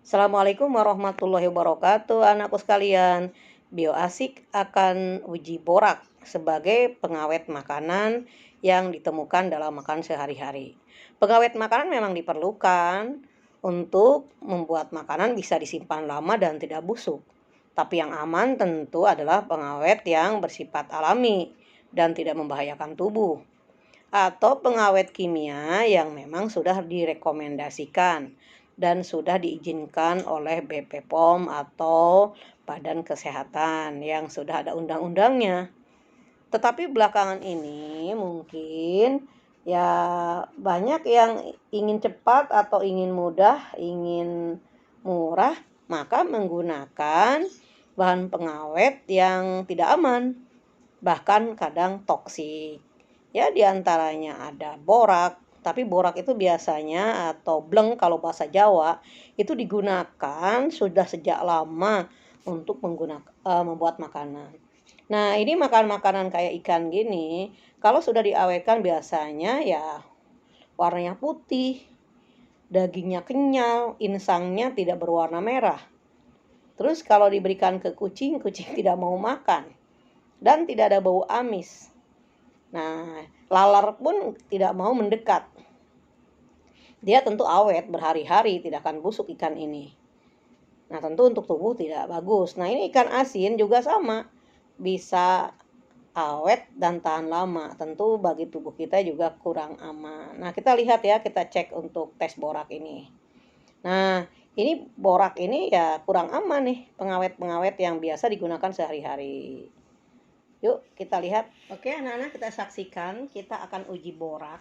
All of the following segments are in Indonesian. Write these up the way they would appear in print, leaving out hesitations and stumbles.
Assalamualaikum warahmatullahi wabarakatuh, anakku sekalian. Bioasik akan uji borak sebagai pengawet makanan yang ditemukan dalam makan sehari-hari. Pengawet makanan memang diperlukan untuk membuat makanan bisa disimpan lama dan tidak busuk. Tapi yang aman tentu adalah pengawet yang bersifat alami dan tidak membahayakan tubuh. Atau pengawet kimia yang memang sudah direkomendasikan dan sudah diizinkan oleh BPOM atau Badan Kesehatan yang sudah ada undang-undangnya. Tetapi belakangan ini mungkin ya banyak yang ingin cepat atau ingin mudah, ingin murah, maka menggunakan bahan pengawet yang tidak aman, bahkan kadang toksik. Ya, diantaranya ada borak, tapi borak itu biasanya atau bleng kalau bahasa Jawa itu digunakan sudah sejak lama untuk membuat makanan. Nah, ini makanan kayak ikan gini, kalau sudah diawetkan biasanya ya warnanya putih, dagingnya kenyal, insangnya tidak berwarna merah. Terus kalau diberikan ke kucing, kucing tidak mau makan dan tidak ada bau amis. Nah, lalar pun tidak mau mendekat. Dia tentu awet berhari-hari, tidak akan busuk ikan ini. Nah, tentu untuk tubuh tidak bagus. Nah, ini ikan asin juga sama. Bisa awet dan tahan lama. Tentu bagi tubuh kita juga kurang aman. Nah, kita lihat ya, kita cek untuk tes borak ini. Nah, ini borak ini ya kurang aman nih, pengawet-pengawet yang biasa digunakan sehari-hari. Yuk kita lihat. Oke anak-anak, kita saksikan kita akan uji borak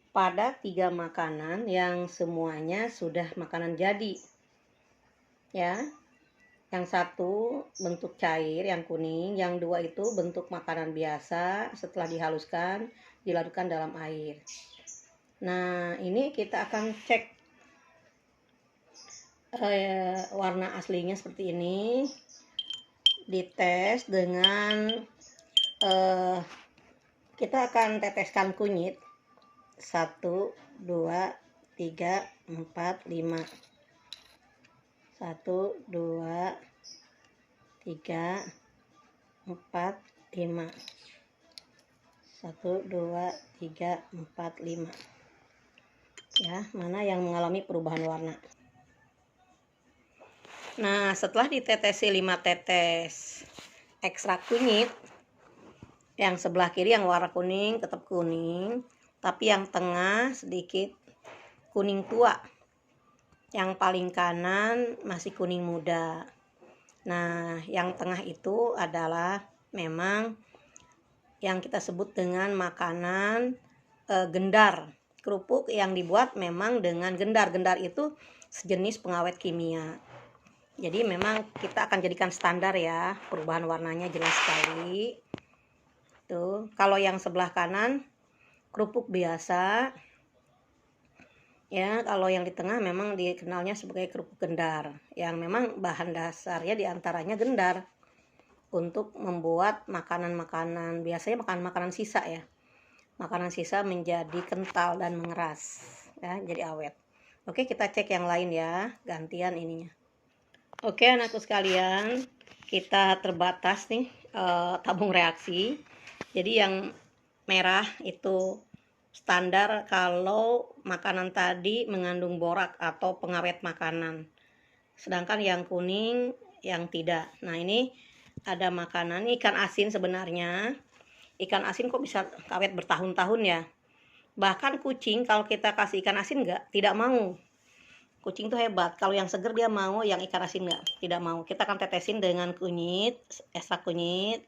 pada 3 makanan yang semuanya sudah makanan jadi. Ya, yang satu bentuk cair yang kuning, yang dua itu bentuk makanan biasa setelah dihaluskan dilarutkan dalam air. Nah, ini kita akan cek warna aslinya seperti ini. Dites dengan kita akan teteskan kunyit 1, 2, 3, 4, 5. 1, 2, 3, 4, 5. 1, 2, 3, 4, 5. Ya, mana yang mengalami perubahan warna. Nah, setelah ditetesi 5 tetes ekstrak kunyit, yang sebelah kiri yang warna kuning tetap kuning, tapi yang tengah sedikit kuning tua. Yang paling kanan masih kuning muda. Nah, yang tengah itu adalah memang yang kita sebut dengan makanan gendar. Kerupuk yang dibuat memang dengan gendar. Gendar itu sejenis pengawet kimia. Jadi memang kita akan jadikan standar ya, perubahan warnanya jelas sekali. Tuh, kalau yang sebelah kanan kerupuk biasa. Ya, kalau yang di tengah memang dikenalnya sebagai kerupuk gendar, yang memang bahan dasarnya diantaranya gendar untuk membuat makanan-makanan, biasanya makanan-makanan sisa ya. Makanan sisa menjadi kental dan mengeras, ya, jadi awet. Oke, kita cek yang lain ya, gantian ininya. Oke anakku sekalian, kita terbatas nih tabung reaksi. Jadi yang merah itu standar kalau makanan tadi mengandung borak atau pengawet makanan. Sedangkan yang kuning yang tidak. Nah, ini ada makanan ikan asin sebenarnya. Ikan asin kok bisa awet bertahun-tahun ya. Bahkan kucing kalau kita kasih ikan asin tidak mau. Kucing tuh hebat, kalau yang seger dia mau, yang ikan asin tidak mau. Kita akan tetesin dengan kunyit, ekstrak kunyit.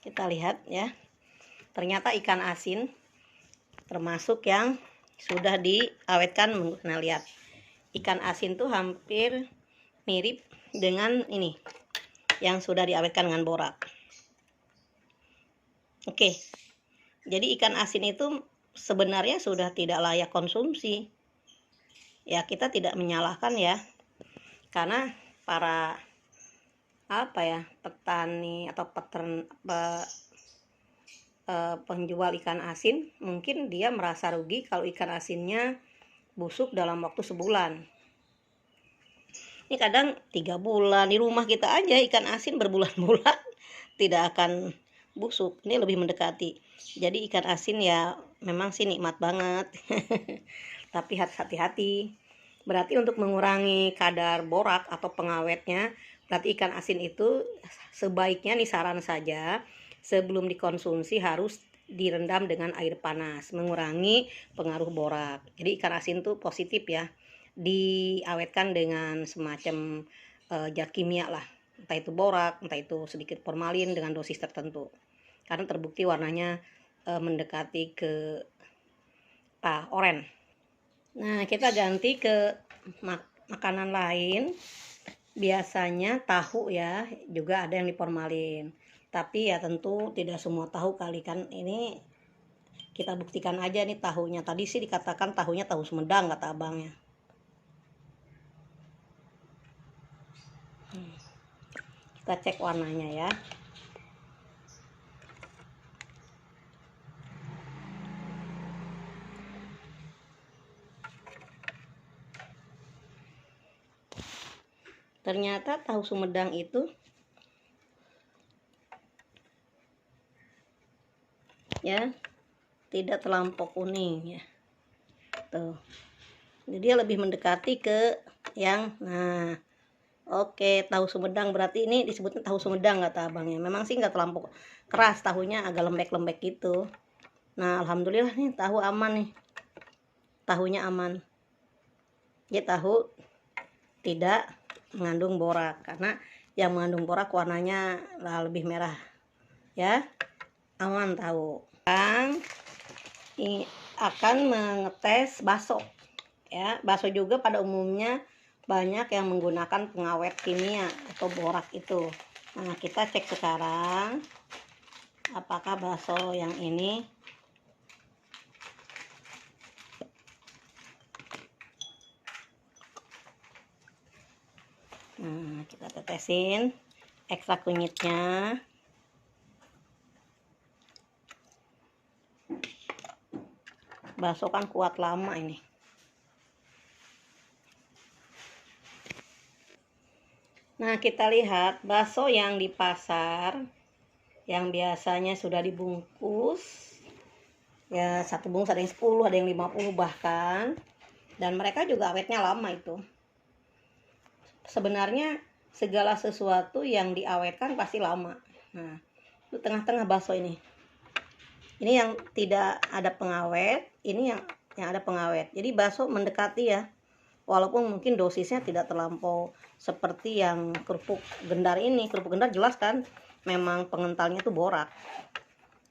Kita lihat ya, ternyata ikan asin termasuk yang sudah diawetkan. Nah, lihat, ikan asin tuh hampir mirip dengan ini yang sudah diawetkan dengan borak. Oke, jadi ikan asin itu sebenarnya sudah tidak layak konsumsi. Ya, kita tidak menyalahkan ya, karena para apa ya, petani atau penjual ikan asin, mungkin dia merasa rugi kalau ikan asinnya busuk dalam waktu sebulan. Ini kadang 3 bulan, di rumah kita aja ikan asin berbulan-bulan tidak akan busuk. Ini lebih mendekati. Jadi ikan asin ya memang sih nikmat banget. Tapi hati-hati. Berarti untuk mengurangi kadar borak atau pengawetnya, berarti ikan asin itu sebaiknya nih saran saja, sebelum dikonsumsi harus direndam dengan air panas, mengurangi pengaruh borak. Jadi ikan asin tuh positif ya, diawetkan dengan semacam zat kimia lah, entah itu borak, entah itu sedikit formalin dengan dosis tertentu, karena terbukti warnanya mendekati ke oranye. Nah, kita ganti ke makanan lain. Biasanya tahu ya, juga ada yang diformalin. Tapi ya tentu tidak semua tahu kali kan. Ini kita buktikan aja nih tahunya. Tadi sih dikatakan tahunya tahu Sumedang kata abangnya. Kita cek warnanya ya. Ternyata tahu Sumedang itu ya tidak terlampau kuning ya. Tuh. Jadi dia lebih mendekati ke yang oke, tahu Sumedang berarti ini disebutnya tahu Sumedang kata abangnya. Memang sih nggak terlampau keras, tahunya agak lembek-lembek gitu. Nah, alhamdulillah nih tahu aman nih. Tahunya aman. Dia tahu tidak mengandung borak, karena yang mengandung borak warnanya lebih merah. Ya, aman tahu. Sekarang ini akan mengetes bakso. Ya, bakso juga pada umumnya banyak yang menggunakan pengawet kimia atau borak itu. Nah, kita cek sekarang apakah bakso yang ini kita tetesin ekstrak kunyitnya. Bakso kan kuat lama ini. Nah, kita lihat bakso yang di pasar yang biasanya sudah dibungkus ya, satu bungkus ada yang 10, ada yang 50 bahkan, dan mereka juga awetnya lama. Itu sebenarnya segala sesuatu yang diawetkan pasti lama. Nah, itu tengah-tengah bakso ini yang tidak ada pengawet, ini yang ada pengawet. Jadi bakso mendekati ya, walaupun mungkin dosisnya tidak terlampau seperti yang kerupuk gendar ini. Kerupuk gendar jelas kan memang pengentalnya tuh borak.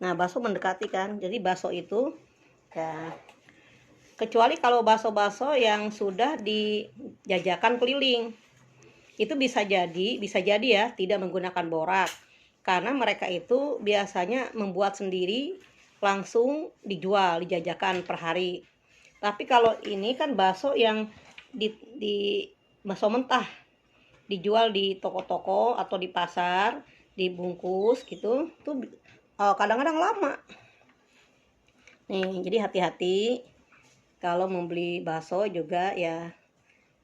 Nah, bakso mendekati kan. Jadi bakso itu ya, kecuali kalau bakso-bakso yang sudah dijajakan keliling, itu bisa jadi ya tidak menggunakan borak, karena mereka itu biasanya membuat sendiri langsung dijajakan per hari. Tapi kalau ini kan bakso yang di bakso mentah dijual di toko-toko atau di pasar, dibungkus gitu tuh kadang-kadang lama nih. Jadi hati-hati kalau membeli bakso juga ya.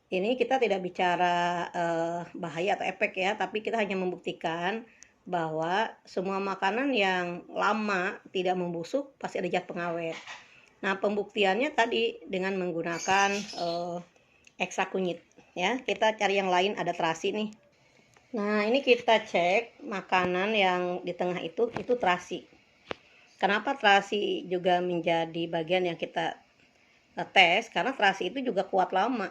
Ini kita tidak bicara bahaya atau efek ya, tapi kita hanya membuktikan bahwa semua makanan yang lama tidak membusuk pasti ada zat pengawet. Nah, pembuktiannya tadi dengan menggunakan ekstrak kunyit ya. Kita cari yang lain, ada terasi nih. Nah, ini kita cek makanan yang di tengah itu terasi. Kenapa terasi juga menjadi bagian yang kita tes? Karena terasi itu juga kuat lama.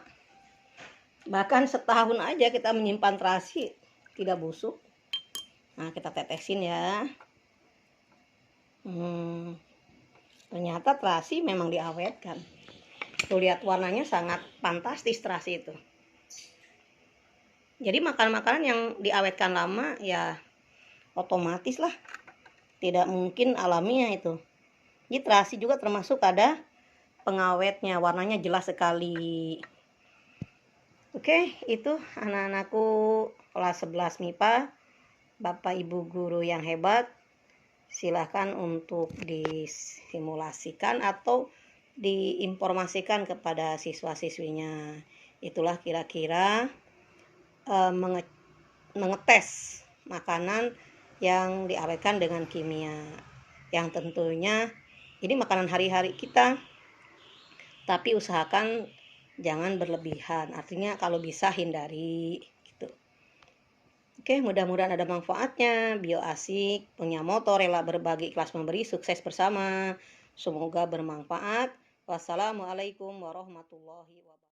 Bahkan setahun aja kita menyimpan terasi tidak busuk. Nah, kita tetesin ya. Ternyata terasi memang diawetkan. Tuh, lihat warnanya sangat fantastis terasi itu. Jadi makanan-makanan yang diawetkan lama ya otomatis lah tidak mungkin alamiah itu. Jadi terasi juga termasuk ada pengawetnya, warnanya jelas sekali. Oke, itu anak-anakku kelas 11 MIPA, Bapak Ibu guru yang hebat, silahkan untuk disimulasikan atau diinformasikan kepada siswa-siswinya. Itulah kira-kira mengetes makanan yang diawetkan dengan kimia, yang tentunya ini makanan hari-hari kita, tapi usahakan jangan berlebihan, artinya kalau bisa hindari gitu. Oke, mudah-mudahan ada manfaatnya. Bio Asik punya moto rela berbagi, ikhlas memberi, sukses bersama. Semoga bermanfaat. Wassalamualaikum warahmatullahi wabarakatuh.